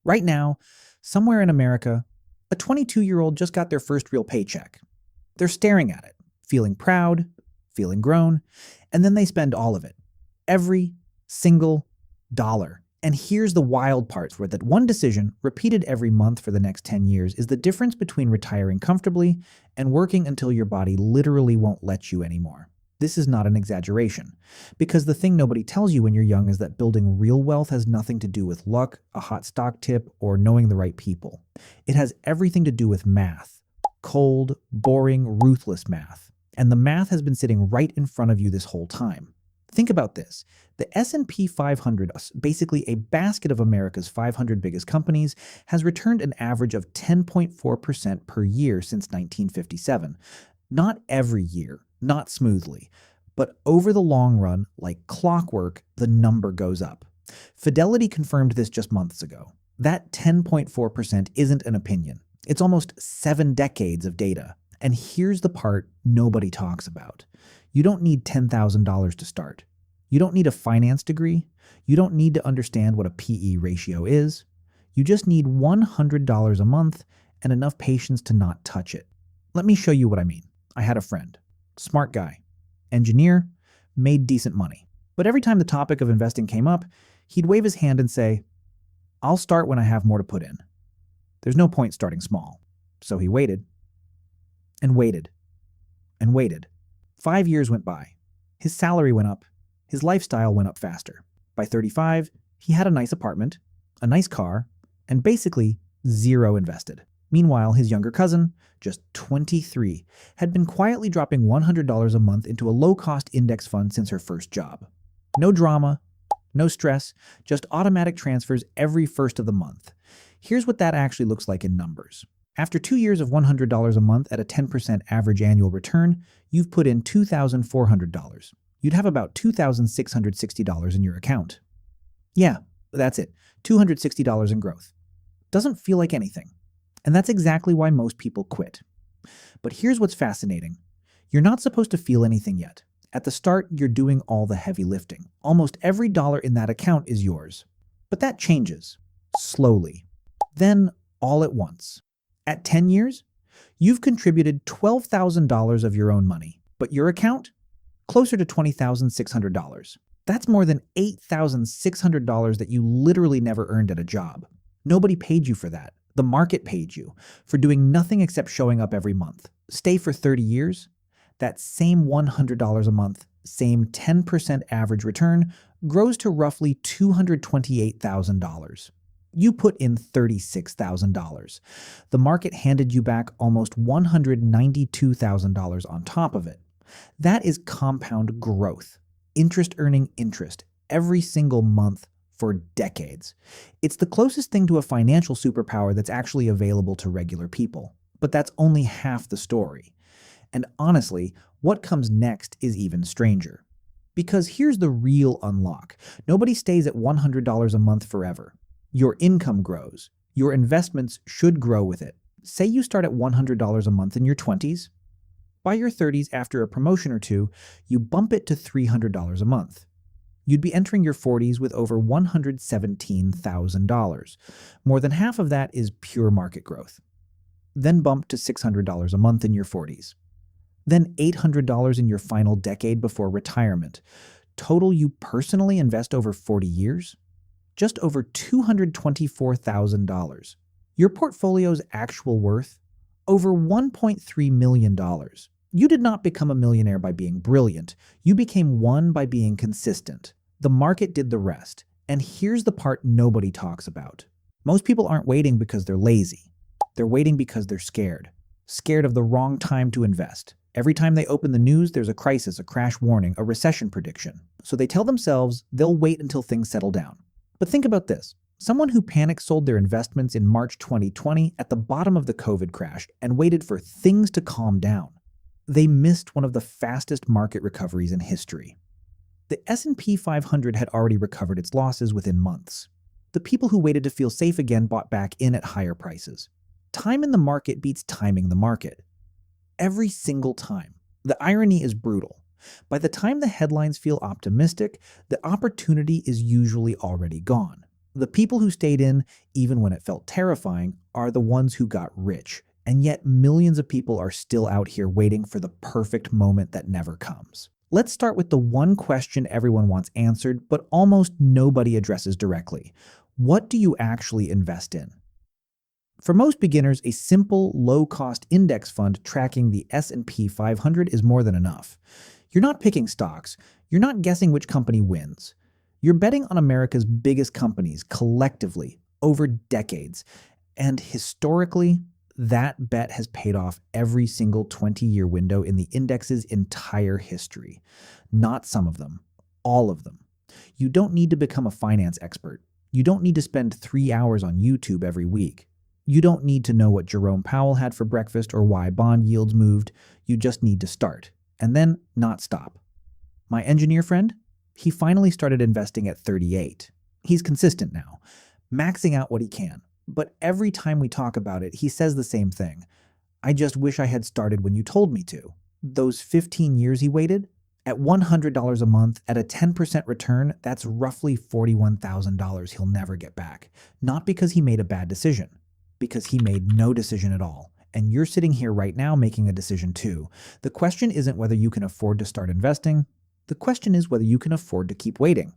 Right now, somewhere in America, a 22-year-old just got their first real paycheck. They're staring at it, feeling proud, feeling grown, and then they spend all of it. Every single dollar. And here's the wild part where that one decision, repeated every month for the next 10 years, is the difference between retiring comfortably and working until your body literally won't let you anymore. This is not an exaggeration, because the thing nobody tells you when you're young is that building real wealth has nothing to do with luck, a hot stock tip, or knowing the right people. It has everything to do with math. Cold, boring, ruthless math. And the math has been sitting right in front of you this whole time. Think about this. The S&P 500, basically a basket of America's 500 biggest companies, has returned an average of 10.4% per year since 1957. Not every year, not smoothly, but over the long run, like clockwork, the number goes up. Fidelity confirmed this just months ago. That 10.4% isn't an opinion. It's almost 7 decades of data. And here's the part nobody talks about. You don't need $10,000 to start. You don't need a finance degree. You don't need to understand what a PE ratio is. You just need $100 a month and enough patience to not touch it. Let me show you what I mean. I had a friend, smart guy, engineer, made decent money. But every time the topic of investing came up, he'd wave his hand and say, "I'll start when I have more to put in." There's no point starting small. So he waited and waited and waited. 5 years went by. His salary went up. His lifestyle went up faster. By 35, he had a nice apartment, a nice car, and basically zero invested. Meanwhile, his younger cousin, just 23, had been quietly dropping $100 a month into a low-cost index fund since her first job. No drama, no stress, just automatic transfers every first of the month. Here's what that actually looks like in numbers. After 2 years of $100 a month at a 10% average annual return, you've put in $2,400. You'd have about $2,660 in your account. Yeah, that's it. $260 in growth. Doesn't feel like anything. And that's exactly why most people quit. But here's what's fascinating. You're not supposed to feel anything yet. At the start, you're doing all the heavy lifting. Almost every dollar in that account is yours. But that changes. Slowly. Then, all at once. At 10 years, you've contributed $12,000 of your own money, but your account? Closer to $20,600. That's more than $8,600 that you literally never earned at a job. Nobody paid you for that. The market paid you for doing nothing except showing up every month. Stay for 30 years. That same $100 a month, same 10% average return grows to roughly $228,000. You put in $36,000. The market handed you back almost $192,000 on top of it. That is compound growth, interest earning interest, every single month for decades. It's the closest thing to a financial superpower that's actually available to regular people. But that's only half the story. And honestly, what comes next is even stranger. Because here's the real unlock. Nobody stays at $100 a month forever. Your income grows. Your investments should grow with it. Say you start at $100 a month in your 20s. By your 30s, after a promotion or two, you bump it to $300 a month. You'd be entering your 40s with over $117,000. More than half of that is pure market growth. Then bump to $600 a month in your 40s. Then $800 in your final decade before retirement. Total you personally invest over 40 years? Just over $224,000. Your portfolio's actual worth? Over $1.3 million. You did not become a millionaire by being brilliant. You became one by being consistent. The market did the rest. And here's the part nobody talks about. Most people aren't waiting because they're lazy. They're waiting because they're scared. Scared of the wrong time to invest. Every time they open the news, there's a crisis, a crash warning, a recession prediction. So they tell themselves they'll wait until things settle down. But think about this. Someone who panic sold their investments in March 2020 at the bottom of the COVID crash and waited for things to calm down. They missed one of the fastest market recoveries in history. The S&P 500 had already recovered its losses within months. The people who waited to feel safe again bought back in at higher prices. Time in the market beats timing the market. Every single time. The irony is brutal. By the time the headlines feel optimistic, the opportunity is usually already gone. The people who stayed in, even when it felt terrifying, are the ones who got rich. And yet millions of people are still out here waiting for the perfect moment that never comes. Let's start with the one question everyone wants answered, but almost nobody addresses directly. What do you actually invest in? For most beginners, a simple, low-cost index fund tracking the S&P 500 is more than enough. You're not picking stocks. You're not guessing which company wins. You're betting on America's biggest companies collectively over decades. And historically, that bet has paid off every single 20-year window in the index's entire history. Not some of them, all of them. You don't need to become a finance expert. You don't need to spend 3 hours on YouTube every week. You don't need to know what Jerome Powell had for breakfast or why bond yields moved. You just need to start, and then not stop. My engineer friend, he finally started investing at 38. He's consistent now, maxing out what he can. But every time we talk about it, he says the same thing. I just wish I had started when you told me to. Those 15 years he waited? At $100 a month, at a 10% return, that's roughly $41,000 he'll never get back. Not because he made a bad decision, because he made no decision at all. And you're sitting here right now making a decision too. The question isn't whether you can afford to start investing. The question is whether you can afford to keep waiting.